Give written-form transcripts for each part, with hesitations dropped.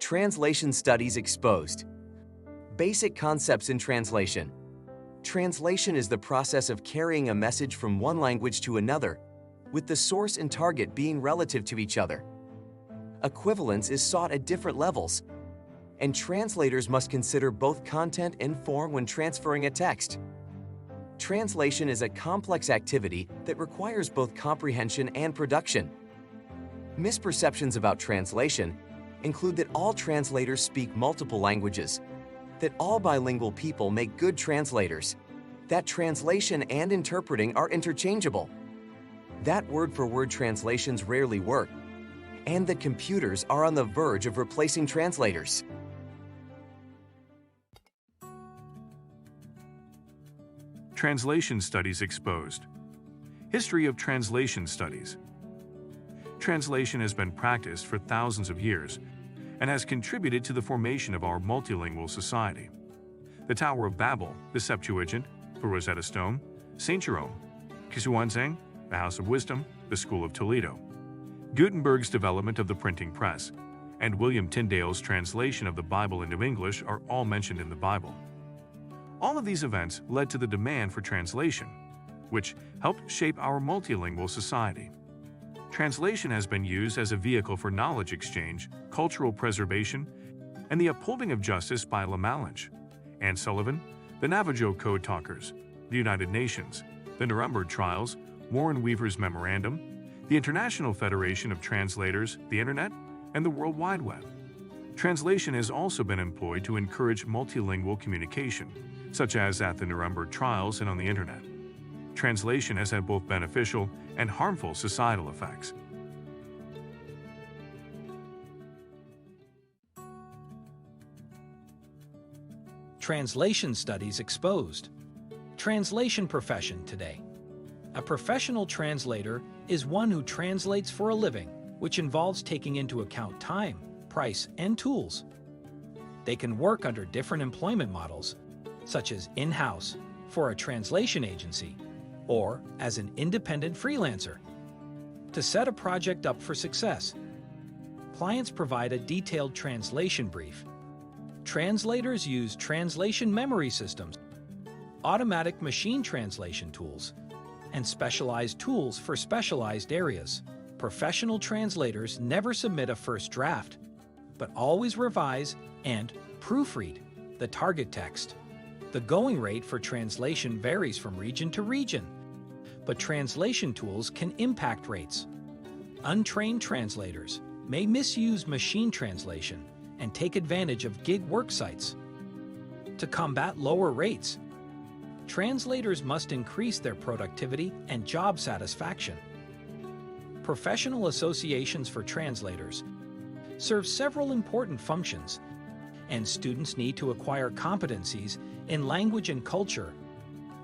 Translation Studies Exposed. Basic concepts in translation. Translation is the process of carrying a message from one language to another, with the source and target being relative to each other. Equivalence is sought at different levels, and translators must consider both content and form when transferring a text. Translation is a complex activity that requires both comprehension and production. Misperceptions about translation include that all translators speak multiple languages, that all bilingual people make good translators, that translation and interpreting are interchangeable, that word-for-word translations rarely work, and that computers are on the verge of replacing translators. Translation Studies Exposed. History of Translation Studies. Translation has been practiced for thousands of years and has contributed to the formation of our multilingual society. The Tower of Babel, the Septuagint, the Rosetta Stone, Saint Jerome, Xuanzang, the House of Wisdom, the School of Toledo, Gutenberg's development of the printing press, and William Tyndale's translation of the Bible into English are all mentioned in the Bible. All of these events led to the demand for translation, which helped shape our multilingual society. Translation has been used as a vehicle for knowledge exchange, cultural preservation, and the upholding of justice by La Malinche, Anne Sullivan, the Navajo Code Talkers, the United Nations, the Nuremberg Trials, Warren Weaver's Memorandum, the International Federation of Translators, the Internet, and the World Wide Web. Translation has also been employed to encourage multilingual communication, such as at the Nuremberg Trials and on the Internet. Translation has had both beneficial and harmful societal effects. Translation Studies Exposed. Translation profession today. A professional translator is one who translates for a living, which involves taking into account time, price, and tools. They can work under different employment models, such as in-house, for a translation agency, or as an independent freelancer. To set a project up for success, clients provide a detailed translation brief. Translators use translation memory systems, automatic machine translation tools, and specialized tools for specialized areas. Professional translators never submit a first draft, but always revise and proofread the target text. The going rate for translation varies from region to region, but translation tools can impact rates. Untrained translators may misuse machine translation and take advantage of gig work sites. To combat lower rates, translators must increase their productivity and job satisfaction. Professional associations for translators serve several important functions, and students need to acquire competencies in language and culture,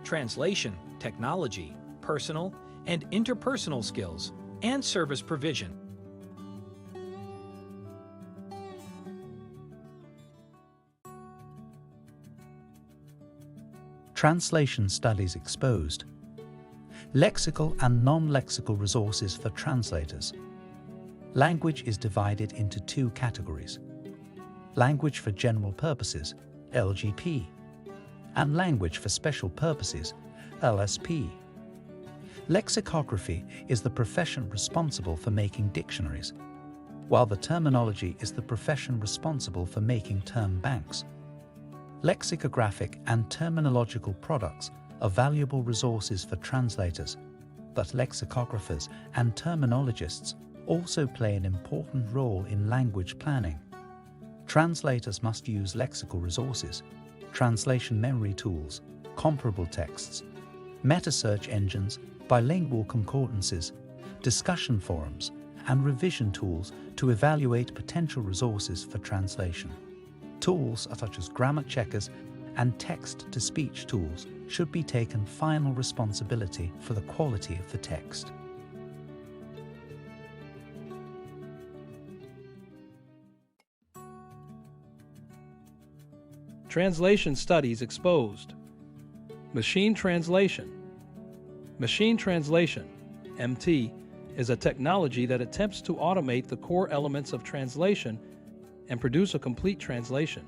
translation, technology, personal and interpersonal skills, and service provision. Translation Studies Exposed. Lexical and non-lexical resources for translators. Language is divided into two categories: language for general purposes, LGP, and language for special purposes, LSP. Lexicography is the profession responsible for making dictionaries, while the terminology is the profession responsible for making term banks. Lexicographic and terminological products are valuable resources for translators, but lexicographers and terminologists also play an important role in language planning. Translators must use lexical resources, translation memory tools, comparable texts, meta-search engines, bilingual concordances, discussion forums, and revision tools to evaluate potential resources for translation. Tools such as grammar checkers and text-to-speech tools should be taken final responsibility for the quality of the text. Translation Studies Exposed. Machine translation. Machine translation, MT, is a technology that attempts to automate the core elements of translation and produce a complete translation.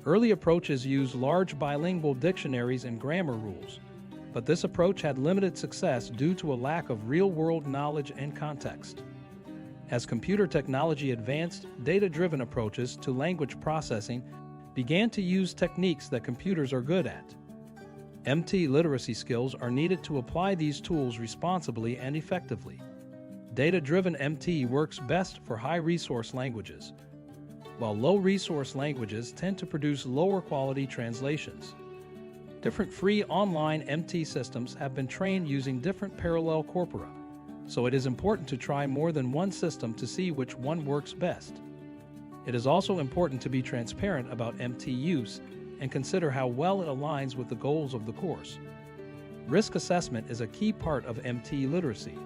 Early approaches used large bilingual dictionaries and grammar rules, but this approach had limited success due to a lack of real-world knowledge and context. As computer technology advanced, data-driven approaches to language processing began to use techniques that computers are good at. MT literacy skills are needed to apply these tools responsibly and effectively. Data-driven MT works best for high-resource languages, while low-resource languages tend to produce lower-quality translations. Different free online MT systems have been trained using different parallel corpora, so it is important to try more than one system to see which one works best. It is also important to be transparent about MT use and consider how well it aligns with the goals of the course. Risk assessment is a key part of MT literacy,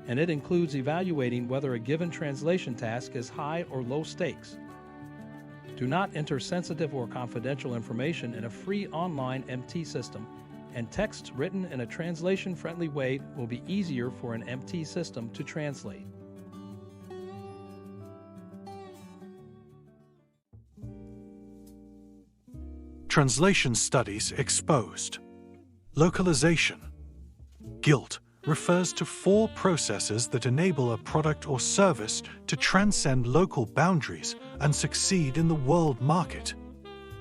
and it includes evaluating whether a given translation task is high or low stakes. Do not enter sensitive or confidential information in a free online MT system, and texts written in a translation-friendly way will be easier for an MT system to translate. Translation Studies Exposed. Localization. Guilt refers to 4 processes that enable a product or service to transcend local boundaries and succeed in the world market: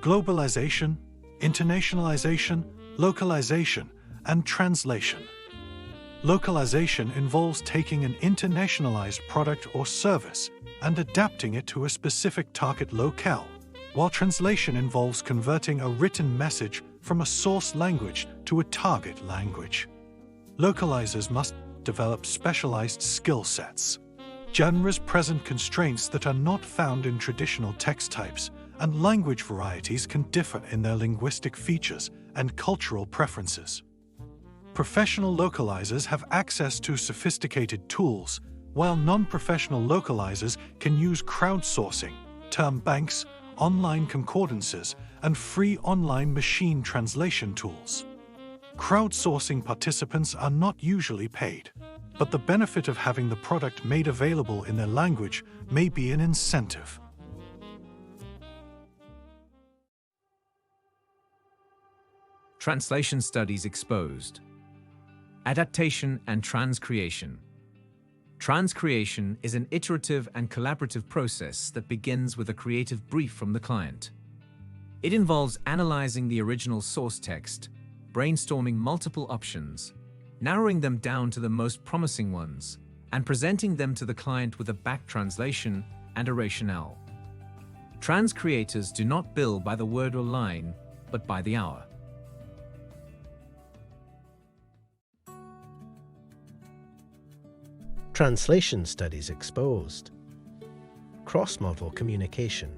globalization, internationalization, localization, and translation. Localization involves taking an internationalized product or service and adapting it to a specific target locale, while translation involves converting a written message from a source language to a target language. Localizers must develop specialized skill sets. Genres present constraints that are not found in traditional text types, and language varieties can differ in their linguistic features and cultural preferences. Professional localizers have access to sophisticated tools, while non-professional localizers can use crowdsourcing, term banks, online concordances, and free online machine translation tools. Crowdsourcing participants are not usually paid, but the benefit of having the product made available in their language may be an incentive. Translation Studies Exposed. Adaptation and transcreation. Transcreation is an iterative and collaborative process that begins with a creative brief from the client. It involves analyzing the original source text, brainstorming multiple options, narrowing them down to the most promising ones, and presenting them to the client with a back translation and a rationale. Transcreators do not bill by the word or line, but by the hour. Translation Studies Exposed. Cross-model communication.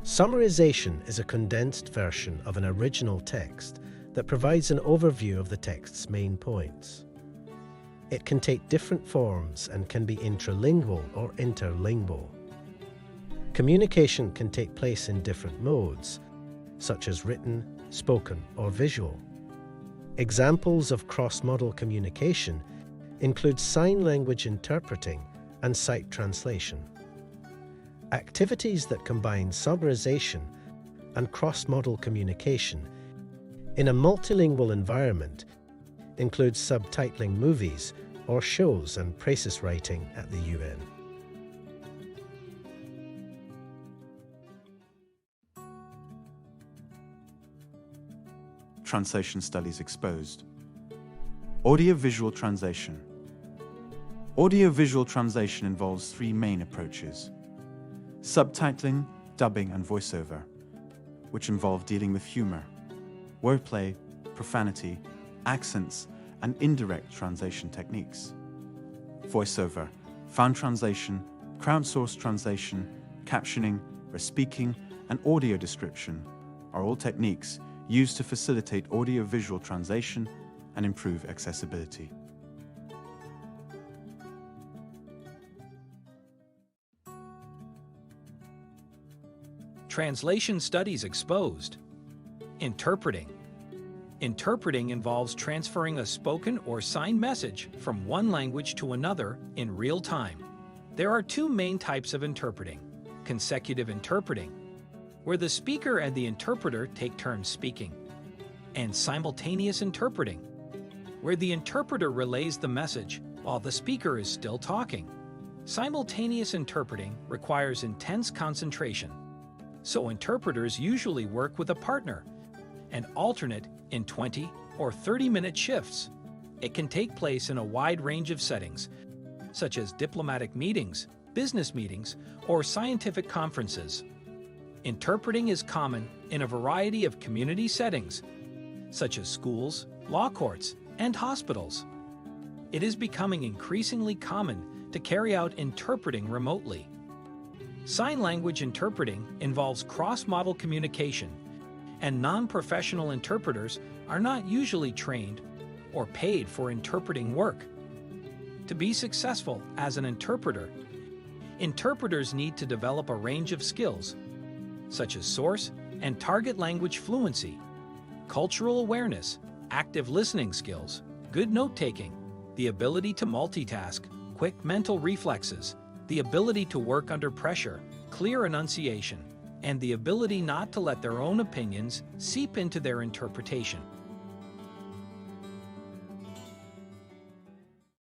Summarization is a condensed version of an original text that provides an overview of the text's main points. It can take different forms and can be intralingual or interlingual. Communication can take place in different modes, such as written, spoken, or visual. Examples of cross-model communication include sign language interpreting and sight translation. Activities that combine summarization and cross-model communication in a multilingual environment include subtitling movies or shows and praeses writing at the UN. Translation Studies Exposed. Audio-visual translation. Audio-visual translation involves 3 main approaches: subtitling, dubbing, and voiceover, which involve dealing with humor, wordplay, profanity, accents, and indirect translation techniques. Voiceover, found translation, crowdsourced translation, captioning, respeaking, and audio description are all techniques used to facilitate audio-visual translation and improve accessibility. Translation Studies Exposed. Interpreting. Interpreting involves transferring a spoken or signed message from one language to another in real time. There are 2 main types of interpreting: consecutive interpreting, where the speaker and the interpreter take turns speaking, and simultaneous interpreting, where the interpreter relays the message while the speaker is still talking. Simultaneous interpreting requires intense concentration, so interpreters usually work with a partner and alternate in 20 or 30-minute shifts. It can take place in a wide range of settings, such as diplomatic meetings, business meetings, or scientific conferences. Interpreting is common in a variety of community settings, such as schools, law courts, and hospitals. It is becoming increasingly common to carry out interpreting remotely. Sign language interpreting involves cross-model communication, and non-professional interpreters are not usually trained or paid for interpreting work. To be successful as an interpreter, interpreters need to develop a range of skills, such as source and target language fluency, cultural awareness, active listening skills, good note-taking, the ability to multitask, quick mental reflexes, the ability to work under pressure, clear enunciation, and the ability not to let their own opinions seep into their interpretation.